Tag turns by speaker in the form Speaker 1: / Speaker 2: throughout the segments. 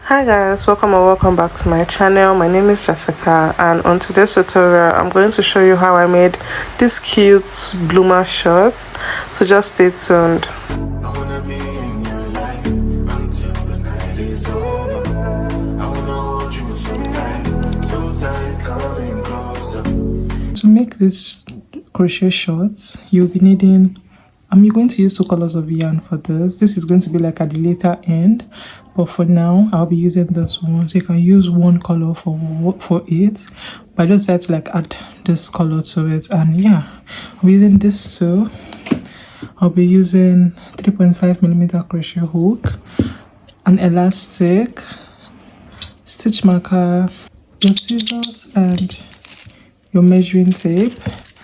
Speaker 1: Hi guys, welcome or welcome back to my channel. My name is Jessica, and on today's tutorial I'm going to show you how I made this cute bloomer shirt, so just stay tuned. To make this crochet short, you'll be needing you're going to use 2 colors of yarn for this. This is going to be like at the later end, but for now I'll be using this one. So you can use 1 color for it, but I just decided to like add this color to it. And yeah, I'm using this too. I'll be using 3.5mm crochet hook, an elastic, stitch marker, your scissors, and your measuring tape.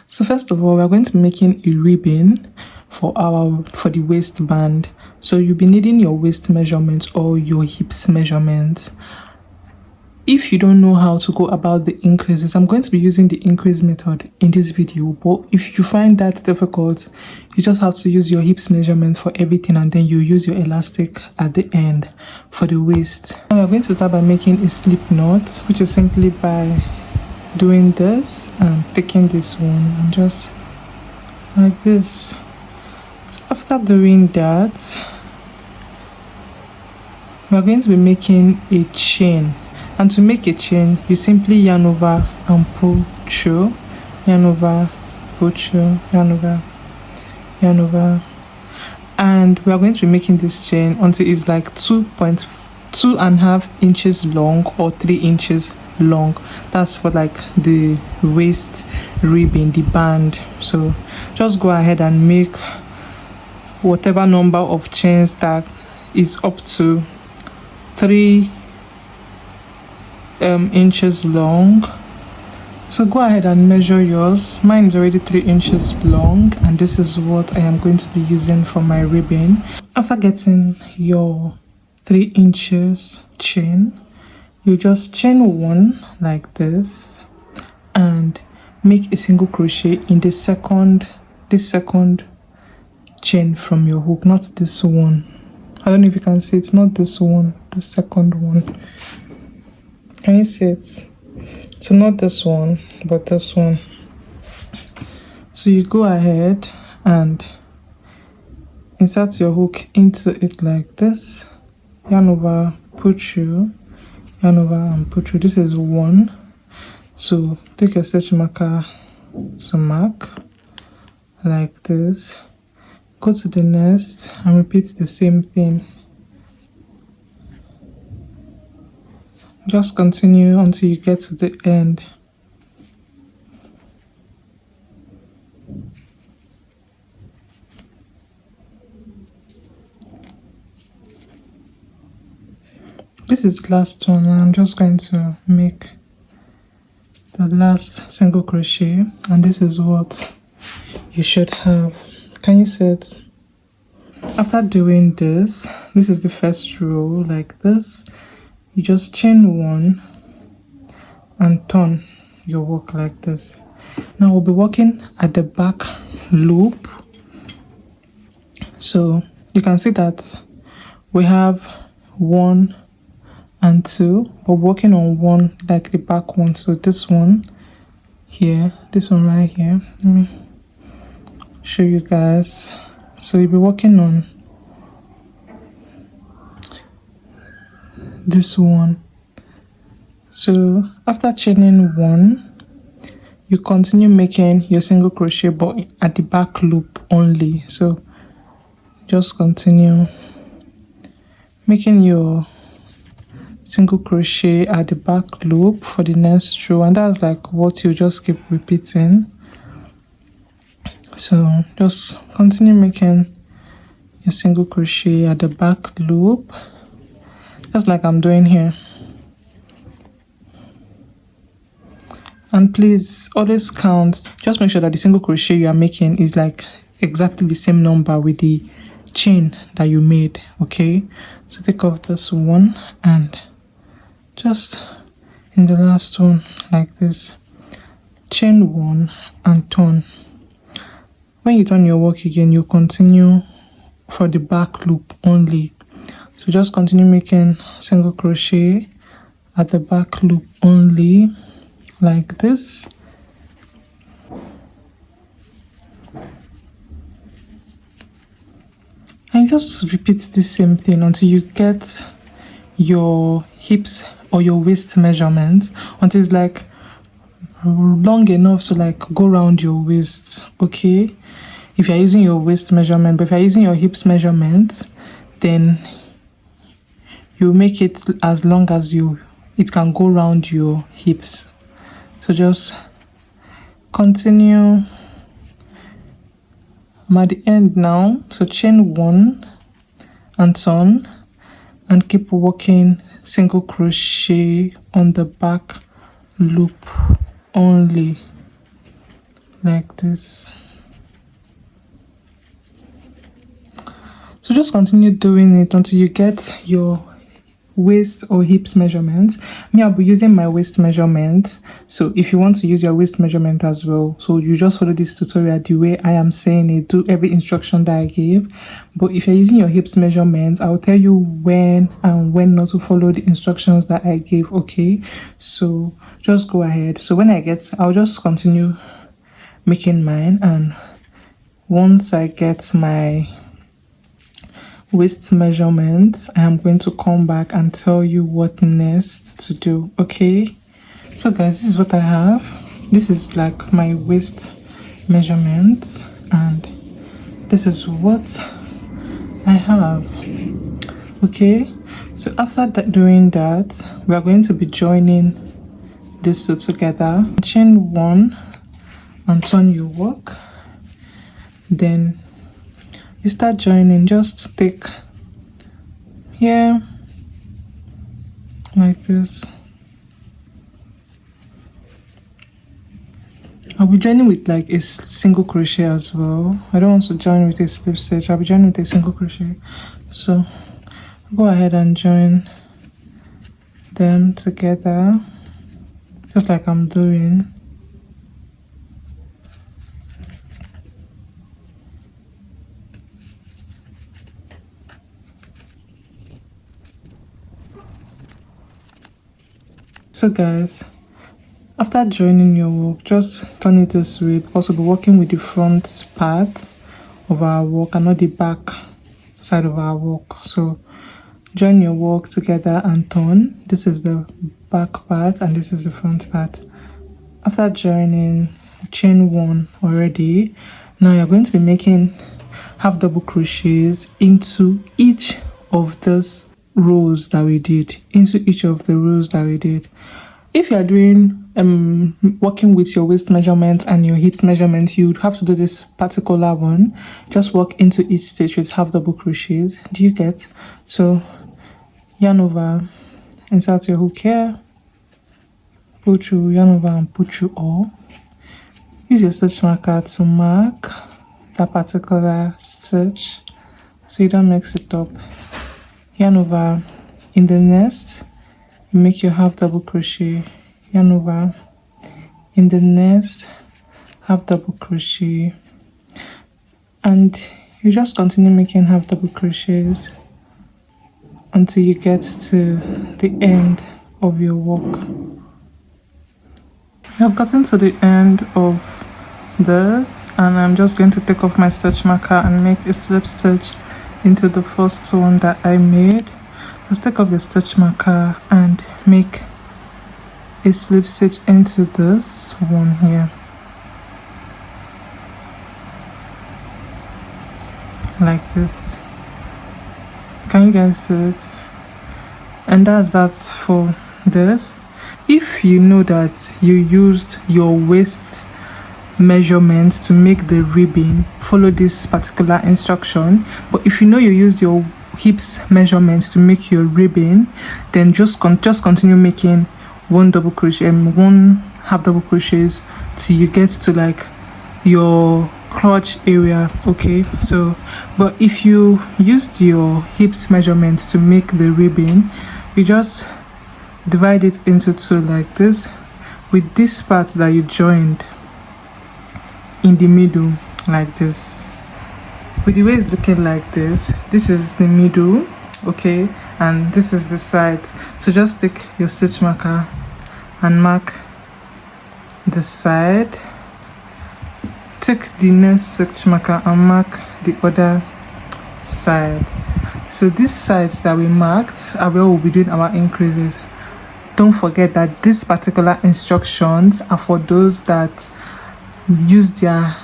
Speaker 1: So first of all, we're going to be making a ribbon for the waistband. So you'll be needing your waist measurements or your hips measurements. If you don't know how to go about the increases, I'm going to be using the increase method in this video, but if you find that difficult, you just have to use your hips measurement for everything, and then you use your elastic at the end for the waist. Now we're going to start by making a slip knot, which is simply by doing this and taking this one and just like this. So after doing that, we are going to be making a chain, and to make a chain you simply yarn over and pull through, yarn over, pull through, yarn over, yarn over, and we are going to be making this chain until it's like 2.5 inches long or 3 inches long. That's for like the waist ribbon, the band. So just go ahead and make whatever number of chains that is up to 3 inches long. So go ahead and measure yours. Mine is already 3 inches long, and this is what I am going to be using for my ribbon. After getting your 3 inches chain, you just chain 1 like this and make a single crochet in this second chain from your hook, not this one. I don't know if you can see it, not this one, the second one. Can you see it? So not this one, but this one. So you go ahead and insert your hook into it like this, yarn over, pull through, yarn over and pull through. This is 1. So take your stitch marker to mark like this, go to the next and repeat the same thing. Just continue until you get to the end. This is the last one, and I'm just going to make the last single crochet, and this is what you should have. Can you see it? After doing this, this is the first row like this. You just chain 1 and turn your work like this. Now we'll be working at the back loop. So you can see that we have 1 and 2, but working on 1 like the back one. So this one here, this one right here, let me show you guys. So you'll be working on this one. So after chaining 1, you continue making your single crochet but at the back loop only. So just continue making your single crochet at the back loop for the next row, and that's like what you just keep repeating. So just continue making your single crochet at the back loop, just like I'm doing here. And please always count. Just make sure that the single crochet you are making is like exactly the same number with the chain that you made. Okay, so take off this one and just in the last one like this, chain 1 and turn. When you turn your work again, you continue for the back loop only. So just continue making single crochet at the back loop only, like this. And just repeat the same thing until you get your hips or your waist measurement, until it's like long enough to like go around your waist. Okay, if you're using your waist measurement, but if you're using your hips measurement, then you make it as long as it can go around your hips. So just continue. I'm at the end now, so chain 1 and turn, and keep working single crochet on the back loop only, like this. So just continue doing it until you get your waist or hips measurement. Me, I'll be using my waist measurement, so if you want to use your waist measurement as well, so you just follow this tutorial the way I am saying it, do every instruction that I gave. But if you're using your hips measurement, I'll tell you when and when not to follow the instructions that I gave. Okay, so just go ahead. So when I'll just continue making mine, and once I get my waist measurement, I am going to come back and tell you what next to do. Okay, so guys, this is what I have. This is like my waist measurement, and this is what I have. Okay, so after doing that, we are going to be joining these two together. Chain 1 and turn your work, then you start joining. Just take here like this. I'll be joining with like a single crochet as well. I don't want to join with a slip stitch. I'll be joining with a single crochet. So go ahead and join them together, just like I'm doing. So guys, after joining your work, just turn it this way, because we'll be working with the front part of our work and not the back side of our work. So join your work together and turn. This is the back part and this is the front part. After joining, chain 1 already. Now you're going to be making half double crochets into each of these rows that we did, If you are doing working with your waist measurement and your hips measurement, you would have to do this particular one. Just work into each stitch with half double crochets. Do you get? So yarn over, insert your hook here, pull through, yarn over and pull through all. Use your stitch marker to mark that particular stitch so you don't mix it up. Yarn over. In the next, you make your half double crochet, yarn over. In the next, half double crochet, and you just continue making half double crochets until you get to the end of your work. You have gotten to the end of this, and I'm just going to take off my stitch marker and make a slip stitch into the first one that I made. Just take off your stitch marker and make a slip stitch into this one here, like this. Can you guys see it? And that's that for this. If you know that you used your waist measurements to make the ribbon, follow this particular instruction. But if you know you used your hips measurements to make your ribbon, then just continue making one double crochet and one half double crochets till you get to like your crotch area. Okay, so but if you used your hips measurements to make the ribbon, you just divide it into two like this, with this part that you joined in the middle like this. With the waist looking like this, this is the middle, okay, and this is the sides. So just take your stitch marker and mark the side. Take the next stitch marker and mark the other side. So these sides that we marked are where we'll be doing our increases. Don't forget that these particular instructions are for those that use their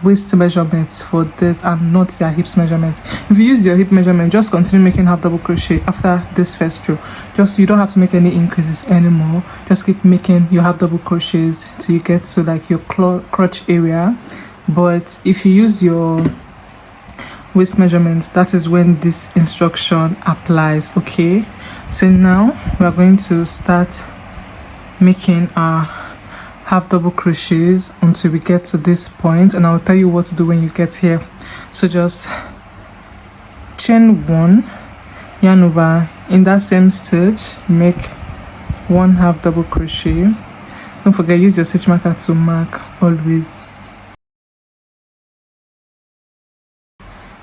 Speaker 1: waist measurements for this and not their hips measurements. If you use your hip measurement, just continue making half double crochet after this first row. Just, you don't have to make any increases anymore. Just keep making your half double crochets till you get to like your crotch area. But if you use your waist measurements, that is when this instruction applies. Okay, so now we are going to start making our half double crochets until we get to this point, and I'll tell you what to do when you get here. So just chain 1, yarn over, in that same stitch make 1 half double crochet. Don't forget, use your stitch marker to mark always.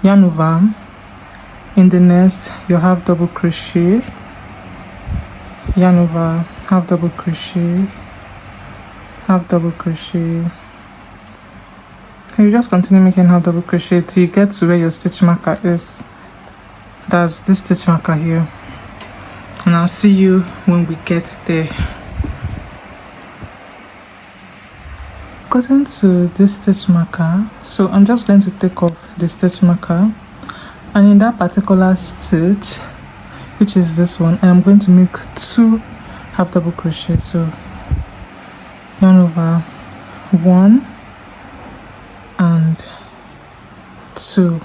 Speaker 1: Yarn over, in the next your half double crochet, yarn over, half double crochet, half double crochet. You just continue making half double crochet till you get to where your stitch marker is. That's this stitch marker here, and I'll see you when we get there. Gotten to this stitch marker, so I'm just going to take off the stitch marker, and in that particular stitch, which is this one, I am going to make 2 half double crochet. So yarn over, 1 and 2, and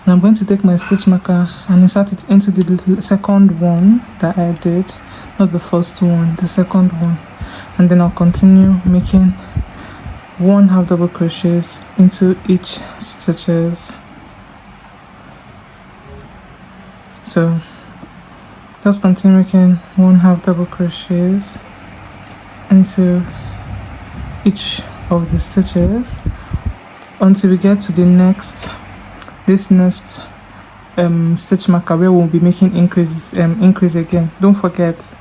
Speaker 1: I'm going to take my stitch marker and insert it into the second one that I did, not the first one, the second one, and then I'll continue making 1 half double crochets into each stitches. So just continue making 1 half double crochets into each of the stitches until we get to the next stitch marker where we'll be making increase again. Don't forget,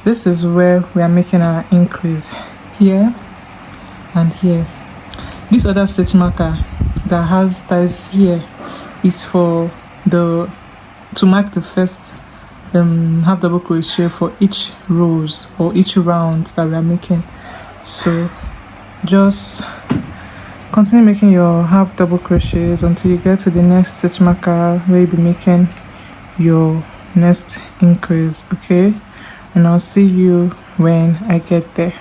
Speaker 1: this is where we are making our increase, here and here. This other stitch marker that is here is for to mark the first half double crochet for each rows or each round that we are making. So just continue making your half double crochets until you get to the next stitch marker where you'll be making your next increase. Okay, and I'll see you when I get there.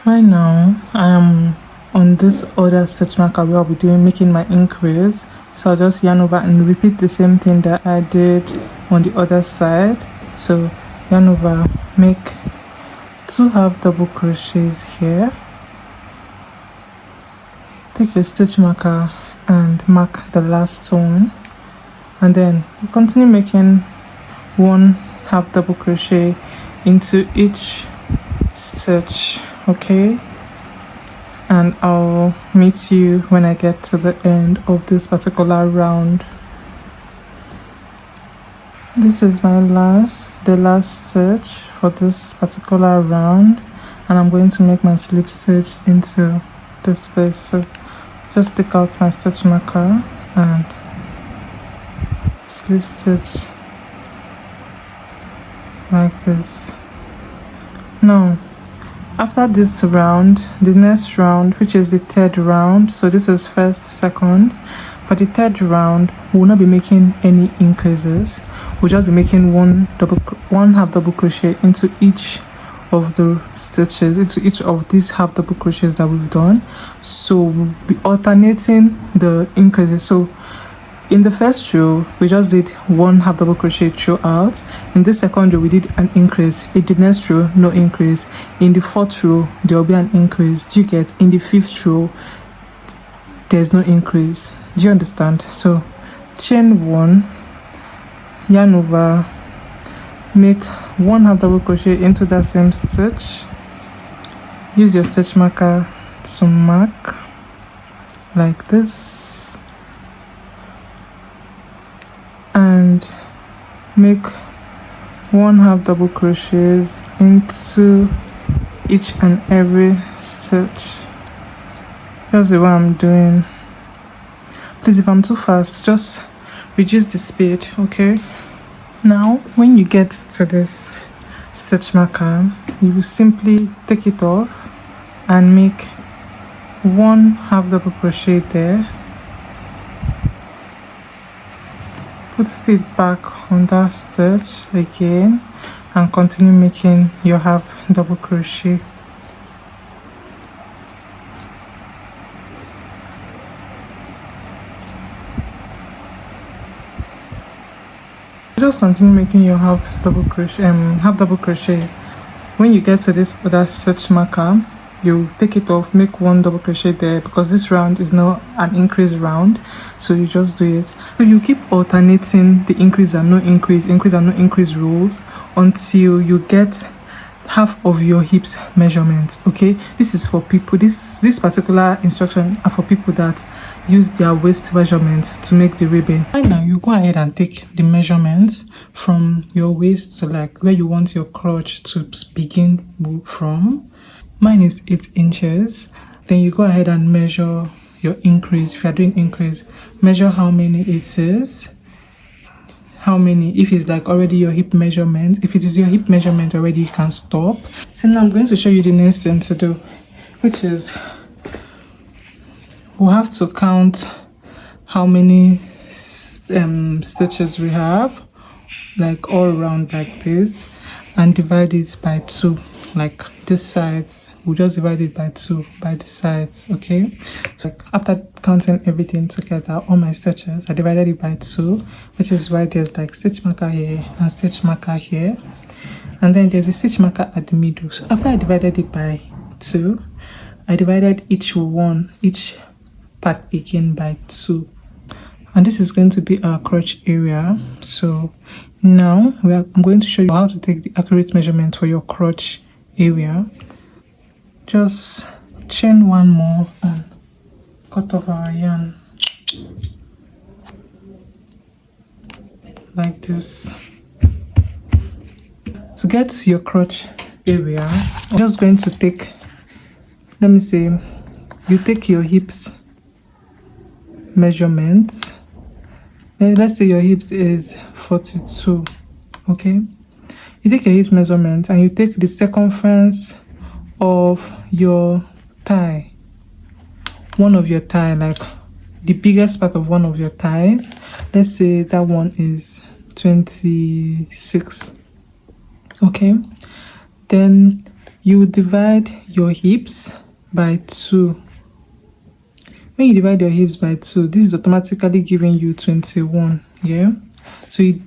Speaker 1: Right now I am on this other stitch marker where I'll be making my increase. So I'll just yarn over and repeat the same thing that I did on the other side. So yarn over, make 2 half double crochets here, take your stitch marker and mark the last one, and then you continue making 1 half double crochet into each stitch. Okay, and I'll meet you when I get to the end of this particular round. This is the last stitch for this particular round, and I'm going to make my slip stitch into this place. So just take out my stitch marker and slip stitch like this. Now after this round, the next round, which is the 3rd round, so this is first, second, for the 3rd round we will not be making any increases. We'll just be making 1 half double crochet into each of the stitches, into each of these half double crochets that we've done. So we'll be alternating the increases. So in the first row we just did 1 half double crochet throughout. In the second row we did an increase. In the next row, no increase. In the 4th row there will be an increase. Do you get? In the 5th row there's no increase. Do you understand? So chain 1, yarn over, make 1 half double crochet into that same stitch, use your stitch marker to mark like this, and make 1/2 double crochets into each and every stitch. That's the way I'm doing. Please, if I'm too fast, just reduce the speed, okay? Now when you get to this stitch marker, you will simply take it off and make 1/2 double crochet there. Put it back on that stitch again and continue making your 1/2 double crochet. Just continue making your 1/2 double crochet, 1/2 double crochet. When you get to this other stitch marker, you take it off, make 1 double crochet there, because this round is not an increase round, so you just do it. So you keep alternating the increase and no increase, increase and no increase rows until you get half of your hips measurement. Okay, this is for people, this particular instruction are for people that use their waist measurements to make the ribbon. Right now, you go ahead and take the measurements from your waist to like where you want your crotch to begin from. Mine is 8 inches. Then you go ahead and measure your increase. If you are doing increase, measure how many it is. How many, if it's like already your hip measurement. If it is your hip measurement already, you can stop. So now I'm going to show you the next thing to do, which is we'll have to count how many stitches we have, like all around like this, and divide it by 2. Like this sides, we'll just divide it by 2 by the sides. Okay, so like after counting everything together, all my stitches, I divided it by 2, which is why there's like stitch marker here and stitch marker here, and then there's a stitch marker at the middle. So after I divided it by 2, I divided each part again by 2, and this is going to be our crotch area. So now I'm going to show you how to take the accurate measurement for your crotch area. Just chain 1 more and cut off our yarn like this. To get your crotch area, I'm just going to take, let me say, you take your hips measurements. Let's say your hips is 42. Okay, you take your hips measurement and you take the circumference of your thigh, one of your thigh, like the biggest part of one of your thigh. Let's say that one is 26. Okay, then you divide your hips by 2. When you divide your hips by 2, this is automatically giving you 21. Yeah, so you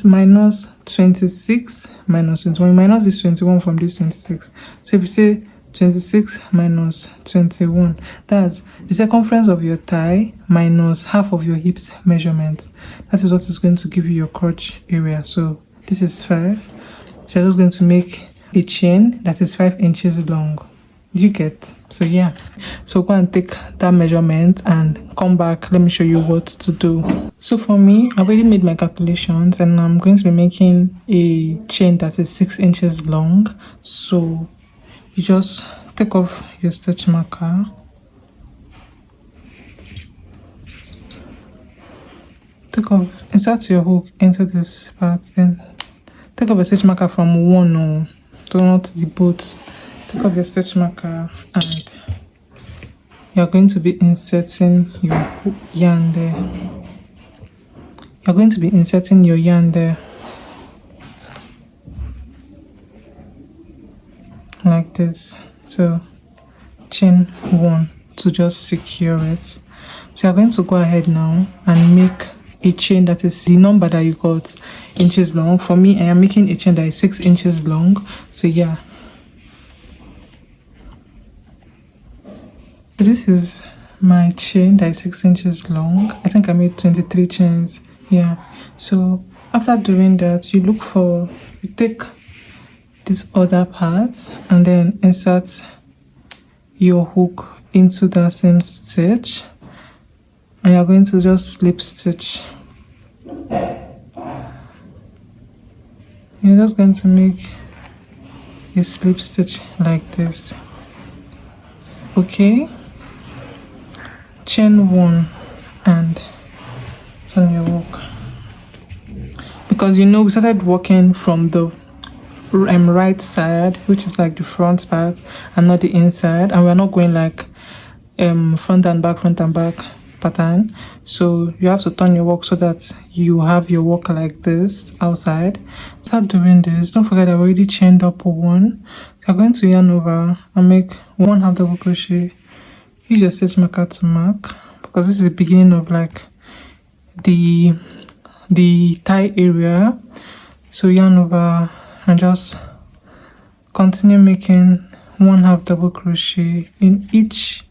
Speaker 1: minus 26 minus 21. Minus this 21 from this 26. So if you say 26 minus 21, that's the circumference of your thigh minus half of your hips measurement. That is what is going to give you your crotch area. So this is 5. So you're just going to make a chain that is 5 inches long. You get? So yeah, so go and take that measurement and come back. Let me show you what to do. So for me, I already made my calculations and I'm going to be making a chain that is 6 inches long. So you just take off your stitch marker, insert your hook into this part, then take off a stitch marker from one, or do not the both. Take off your stitch marker and you're going to be inserting your yarn there. You're going to be inserting your yarn there like this. So chain 1 to just secure it. So you're going to go ahead now and make a chain that is the number that you got inches long. For me, I am making a chain that is 6 inches long. So yeah, so this is my chain that is 6 inches long. I think I made 23 chains. Yeah, so after doing that, you take this other part and then insert your hook into that same stitch, and you're going to just slip stitch You're just going to make a slip stitch like this. Okay, chain 1 and turn your work, because you know we started working from the right side, which is like the front part and not the inside, and we're not going like front and back pattern. So you have to turn your work so that you have your work like this outside. Start doing this. Don't forget I've already chained up 1, so I'm going to yarn over and make 1 half double crochet. Use your stitch marker to mark, because this is the beginning of like the tie area. So yarn over and just continue making 1 half double crochet in each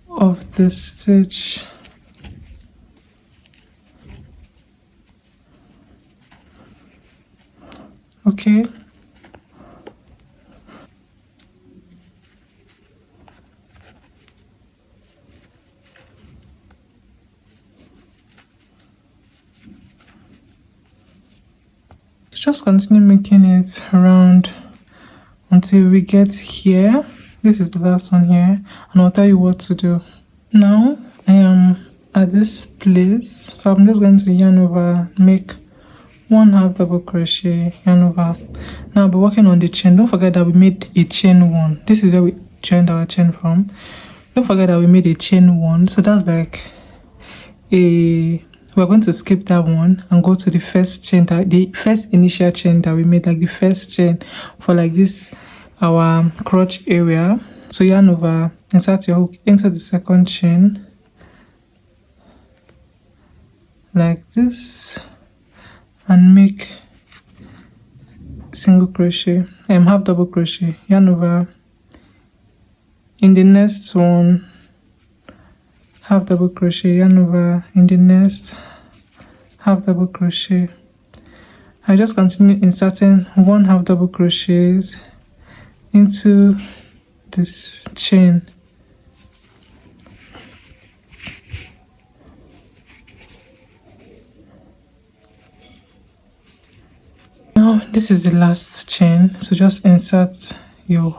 Speaker 1: of the stitch. Okay, just continue making it around until we get here. This is the last one here, and I'll tell you what to do. Now I am at this place, so I'm just going to yarn over, make 1 half double crochet, yarn over. Now I'll be working on the chain. Don't forget that we made a chain 1. This is where we joined our chain from. Don't forget that we made a chain 1, so that's like we're going to skip that one and go to the first chain, the first initial chain that we made, like the first chain for like this our crotch area. So yarn over, insert your hook into the second chain like this and make single crochet, half double crochet, yarn over. In the next one, half double crochet, yarn over. In the next, half double crochet. I just continue inserting 1 half double crochets into this chain. Now this is the last chain, so just insert your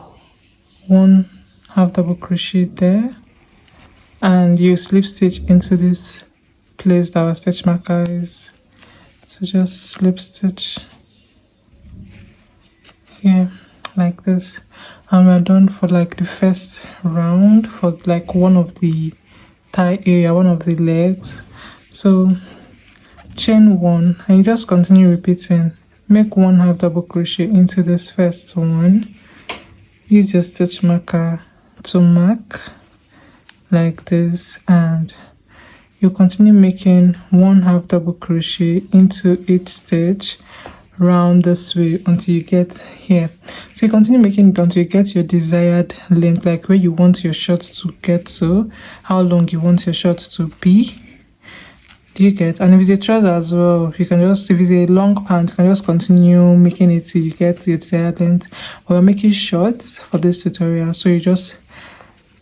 Speaker 1: 1 half double crochet there and you slip stitch into this place that our stitch marker is. So just slip stitch here like this, and we're done for like the first round for like one of the thigh area, one of the legs. So chain 1 and you just continue repeating. Make 1 half double crochet into this first one. Use your stitch marker to mark like this, and you continue making 1 half double crochet into each stitch round this way until you get here. So you continue making it until you get your desired length, like where you want your short to get to, how long you want your short to be. Do you get? And if it's a trouser as well, you can just, if it's a long pant, you can just continue making it till you get your desired length. But we're making shorts for this tutorial, so you just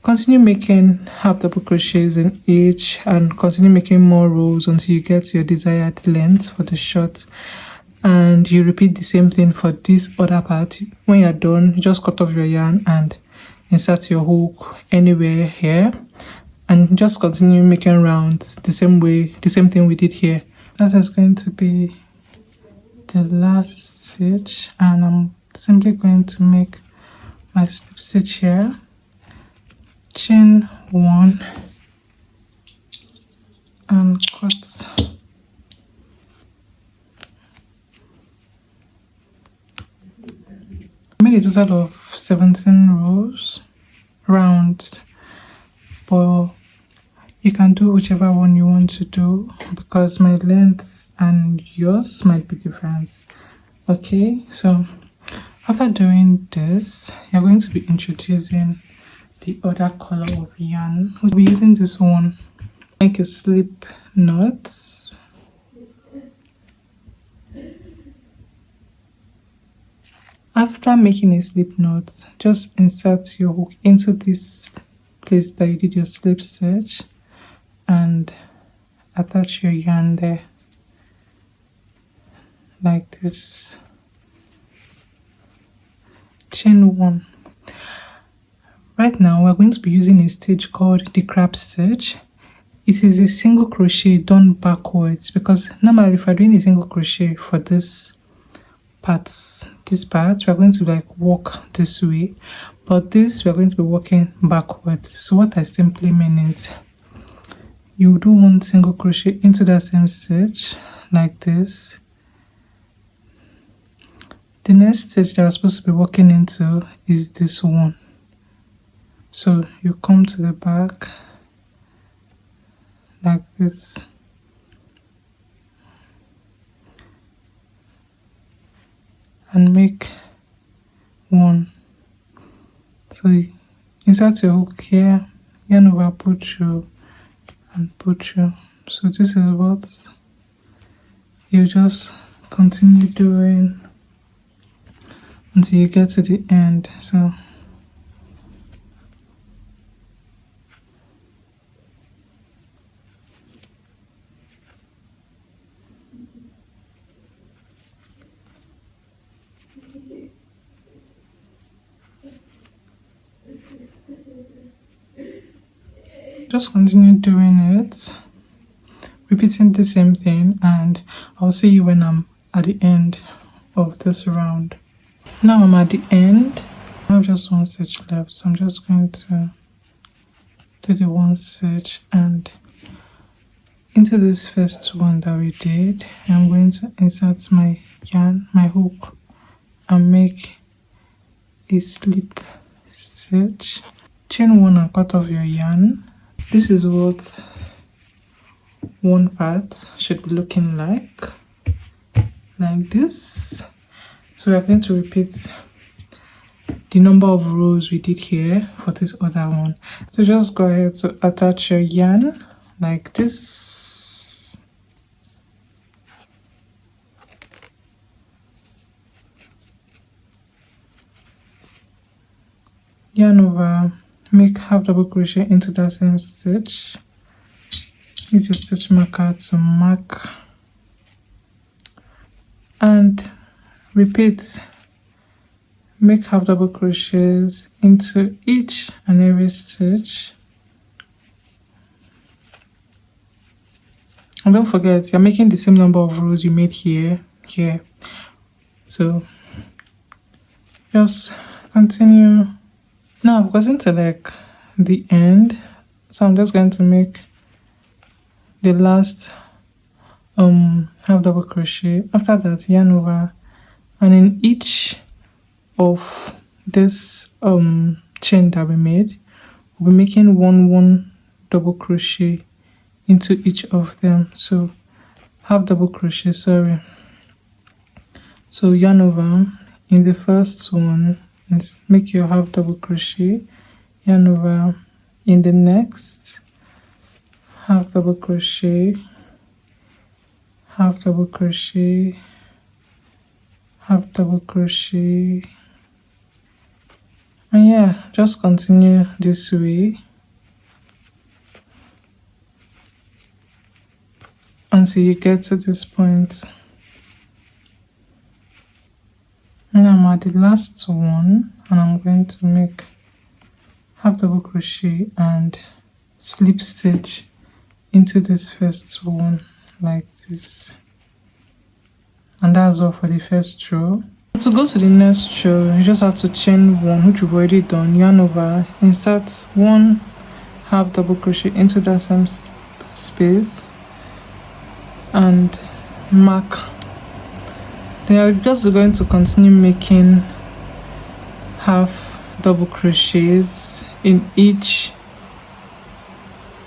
Speaker 1: continue making half double crochets in each and continue making more rows until you get your desired length for the shorts. And you repeat the same thing for this other part. When you're done, you just cut off your yarn and insert your hook anywhere here, and just continue making rounds the same way, the same thing we did here. That is going to be the last stitch, and I'm simply going to make my slip stitch here, chain 1 and cut. I made a total of 17 rows round, but you can do whichever one you want to do because my lengths and yours might be different. Okay, so after doing this, you're going to be introducing the other color of yarn. We'll be using this one. Make a slip knot. After making a slip knot, just insert your hook into this place that you did your slip stitch and attach your yarn there like this, chain 1. Right now we're going to be using a stitch called the crab stitch. It is a single crochet done backwards, because normally if we're doing a single crochet for this part we're going to like walk this way, but this we're going to be walking backwards. So what I simply mean is you do one single crochet into that same stitch like this. The next stitch that we're supposed to be walking into is this one. So you come to the back like this, and make 1. So you insert your hook here, yarn over, put through, and put through. So this is what you just continue doing until you get to the end. So just continue doing it, repeating the same thing, and I'll see you when I'm at the end of this round. Now I'm at the end. I have just 1 stitch left, so I'm just going to do the 1 stitch, and into this first one that we did, I'm going to insert my yarn, my hook, and make a slip stitch. Chain 1 and cut off your yarn. This is what one part should be looking like this. So we are going to repeat the number of rows we did here for this other one. So just go ahead to attach your yarn like this. Yarn over, make half double crochet into that same stitch. Use your stitch marker to mark, and repeat. Make half double crochets into each and every stitch. And don't forget, you're making the same number of rows you made here. So just continue. Now I've gotten to like the end, so I'm just going to make the last half double crochet. After that, yarn over, and in each of this chain that we made, we'll be making one double crochet into each of them. So half double crochet, sorry. So yarn over in the first one, and make your half double crochet, yarn over in the next, half double crochet, half double crochet, half double crochet, and yeah, just continue this way until you get to this point. Now I'm at the last one, and I'm going to make half double crochet and slip stitch into this first one like this, and that's all for the first row. To go to the next row, you just have to chain 1, which you've already done, yarn over, insert 1 half double crochet into that same space, and mark. Then you're just going to continue making half double crochets in each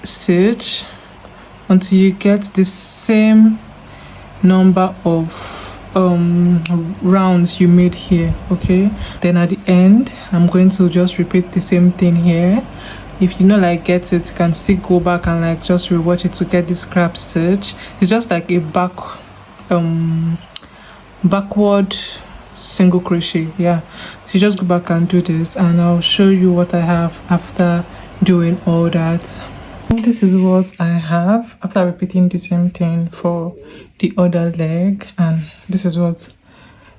Speaker 1: stitch until you get the same number of rounds you made here. Okay, then at the end I'm going to just repeat the same thing here. If you know, like, get it, you can still go back and like just rewatch it to get this crab stitch. It's just like a backward single crochet. Yeah, so you just go back and do this, and I'll show you what I have after doing all that. This is what I have after repeating the same thing for the other leg, and this is what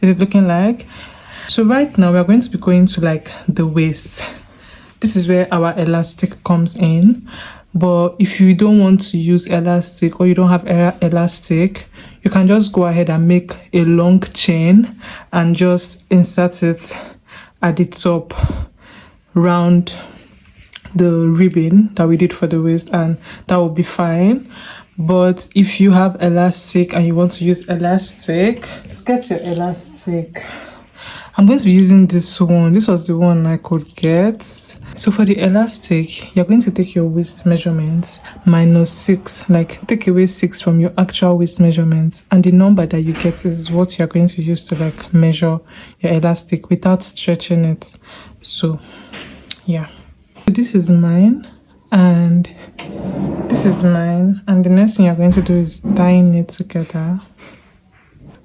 Speaker 1: it is looking like. So right now we're going to be going to like the waist. This is where our elastic comes in. But if you don't want to use elastic, or you don't have elastic, you can just go ahead and make a long chain and just insert it at the top round the ribbon that we did for the waist, and that will be fine. But if you have elastic and you want to use elastic, get your elastic. I'm going to be using this one. This was the one I could get. So for the elastic, you're going to take your waist measurements -6, like take away 6 from your actual waist measurements, and the number that you get is what you're going to use to like measure your elastic without stretching it. So yeah, this is mine and this is mine, and the next thing you're going to do is tying it together.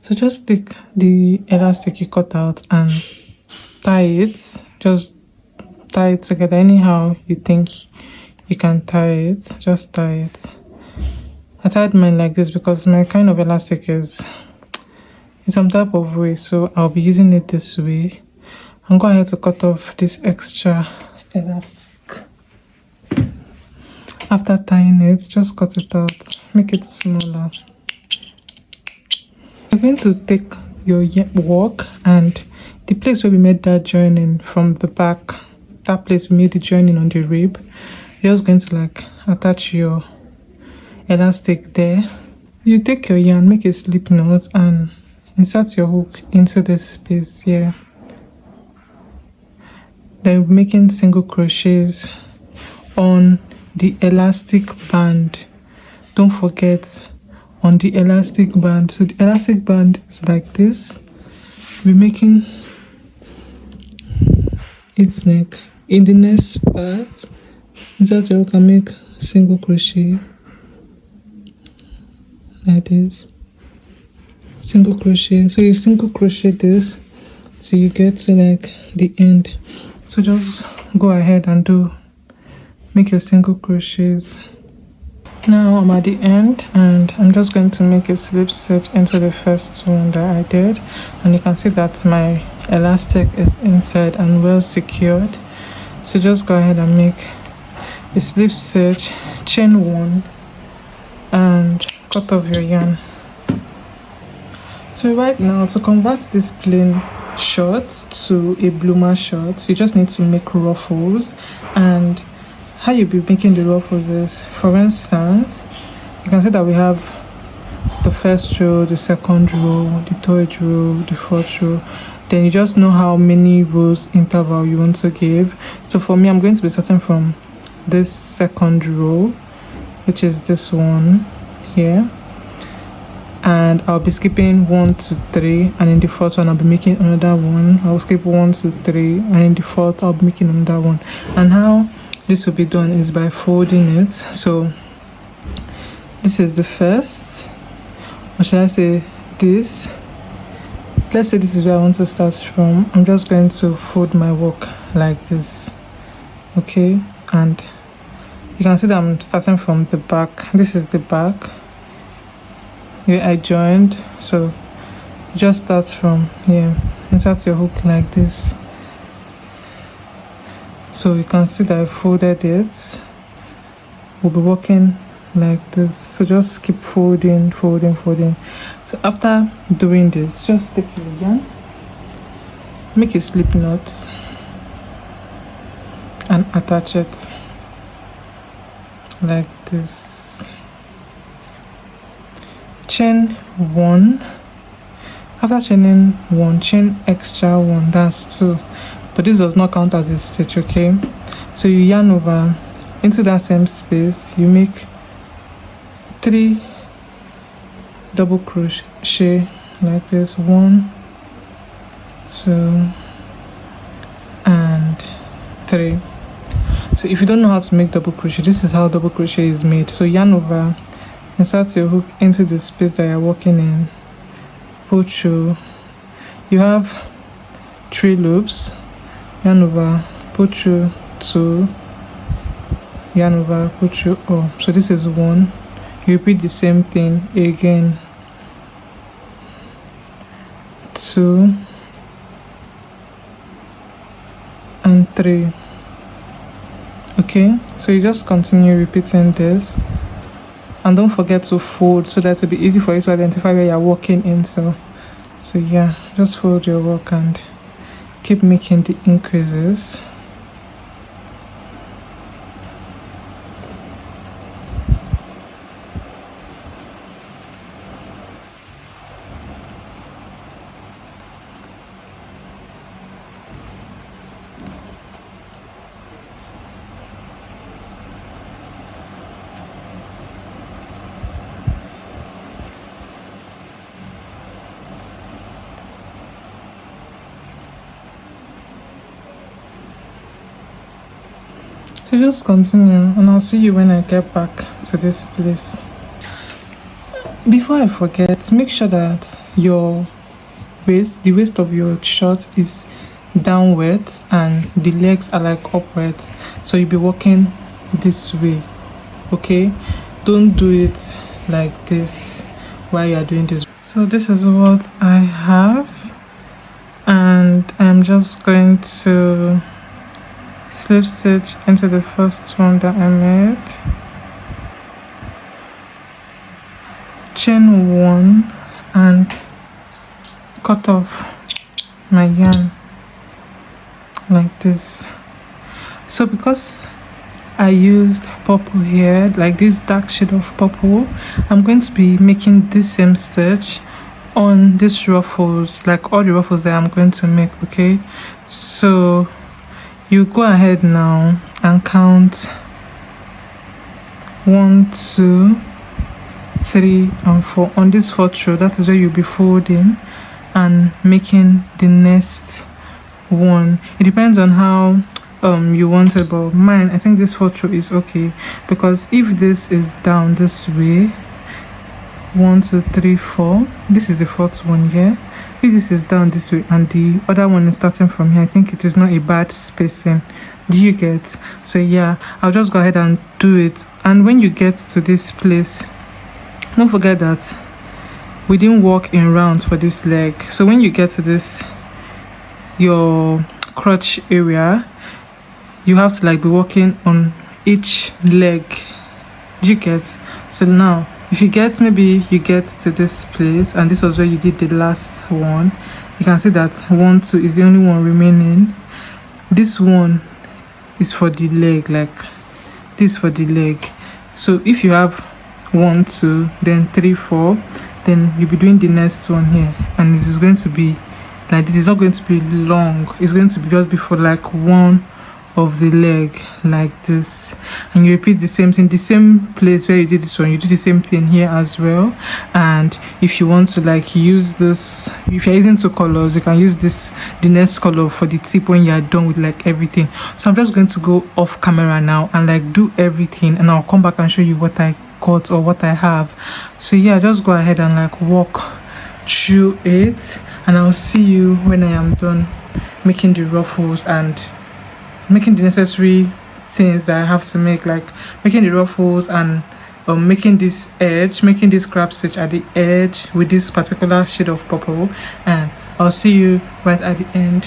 Speaker 1: So just take the elastic you cut out and tie it. Just tie it together anyhow you think you can tie it. Just tie it. I tied mine like this because my kind of elastic is in some type of way, so I'll be using it this way. I'm going ahead to cut off this extra elastic. After tying it, just cut it out, make it smaller. You're going to take your work and the place where we made that joining from the back, that place we made the joining on the rib, you're just going to like attach your elastic there. You take your yarn, make a slip knot and insert your hook into this space here. Then we're making single crochets on the elastic band. Don't forget, on the elastic band. So the elastic band is like this. We're making its neck. In the next part, insert your hook and make single crochet like this. Single crochet. So you single crochet this till you get to like the end. So just go ahead and make your single crochets. Now I'm at the end and I'm just going to make a slip stitch into the first one that I did, and you can see that my elastic is inside and well secured. So just go ahead and make a slip stitch, chain 1 and cut off your yarn. So right now, to convert this plain short to a bloomer short, you just need to make ruffles. And how you'll be making the ruffles is, for instance, you can see that we have the first row, the second row, the third row, the fourth row. Then you just know how many rows interval you want to give. So for me, I'm going to be starting from this second row, which is this one here, and I'll be skipping 1 to 3, and in the fourth one I'll be making another one. I'll skip 1 to 3, and in the fourth I'll be making another one. And how this will be done is by folding it. So this is the first, or should I say this? Let's say this is where I want to start from. I'm just going to fold my work like this, okay? And you can see that I'm starting from the back. This is the back where I joined. So just start from here, insert your hook like this. So you can see that I folded it. We'll be working like this. So just keep folding. So after doing this, just take your yarn, make a slip knot and attach it like this. Chain 1. After chaining 1, chain extra 1, that's 2. But this does not count as a stitch, okay? So you yarn over into that same space, you make 3 double crochet like this, 1, 2 and 3. So if you don't know how to make double crochet, this is how double crochet is made. So yarn over, insert your hook into the space that you're working in, pull through. You have 3 loops, yarn over, pull through 2, yarn over, pull through all. So this is 1. You repeat the same thing again. 2 and 3. Okay, so you just continue repeating this, and don't forget to fold so that it'll be easy for you to identify where you're working into. So yeah, just fold your work and keep making the increases. So just continue, and I'll see you when I get back to this place. Before I forget, make sure that your waist, the waist of your shirt is downwards and the legs are like upwards, so you'll be walking this way. Okay, don't do it like this while you are doing this. So this is what I have, and I'm just going to slip stitch into the first one that I made, chain 1 and cut off my yarn like this. So because I used purple here, like this dark shade of purple, I'm going to be making this same stitch on these ruffles, like all the ruffles that I'm going to make. Okay, so you go ahead now and count 1, 2, 3 and 4 on this 4th row. That is where you'll be folding and making the next one. It depends on how you want it, but mine, I think this 4th row is okay, because if this is down this way, 1, 2, 3, 4, this is the 4th one here. If this is down this way and the other one is starting from here, I think it is not a bad spacing. Do you get? So yeah, I'll just go ahead and do it. And when you get to this place, don't forget that we didn't walk in rounds for this leg. So when you get to this, your crotch area, you have to like be walking on each leg. Do you get? So now if you get, maybe you get to this place and this was where you did the last one, you can see that 1, 2 is the only one remaining. This one is for the leg, like this for the leg. So if you have 1, 2, then 3, 4, then you'll be doing the next one here, and this is going to be like this. Is not going to be long, it's going to be just before like one of the leg like this, and you repeat the same thing, the same place where you did this one, you do the same thing here as well. And if you want to like use this, if you're using 2 colors, you can use this, the next color for the tip when you're done with like everything. So I'm just going to go off camera now and like do everything, and I'll come back and show you what I got or what I have. So yeah, just go ahead and like walk through it, and I'll see you when I am done making the ruffles and making the necessary things that I have to make, like making the ruffles and making this edge, making this crab stitch at the edge with this particular shade of purple, and I'll see you right at the end.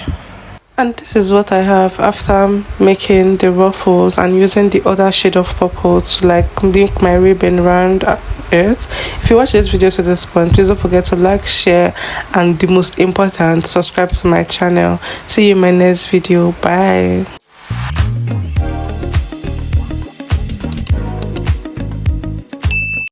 Speaker 1: And this is what I have after making the ruffles and using the other shade of purple to like make my ribbon around it. If you watch this video to this point, please don't forget to like, share, and the most important, subscribe to my channel. See you in my next video. Bye.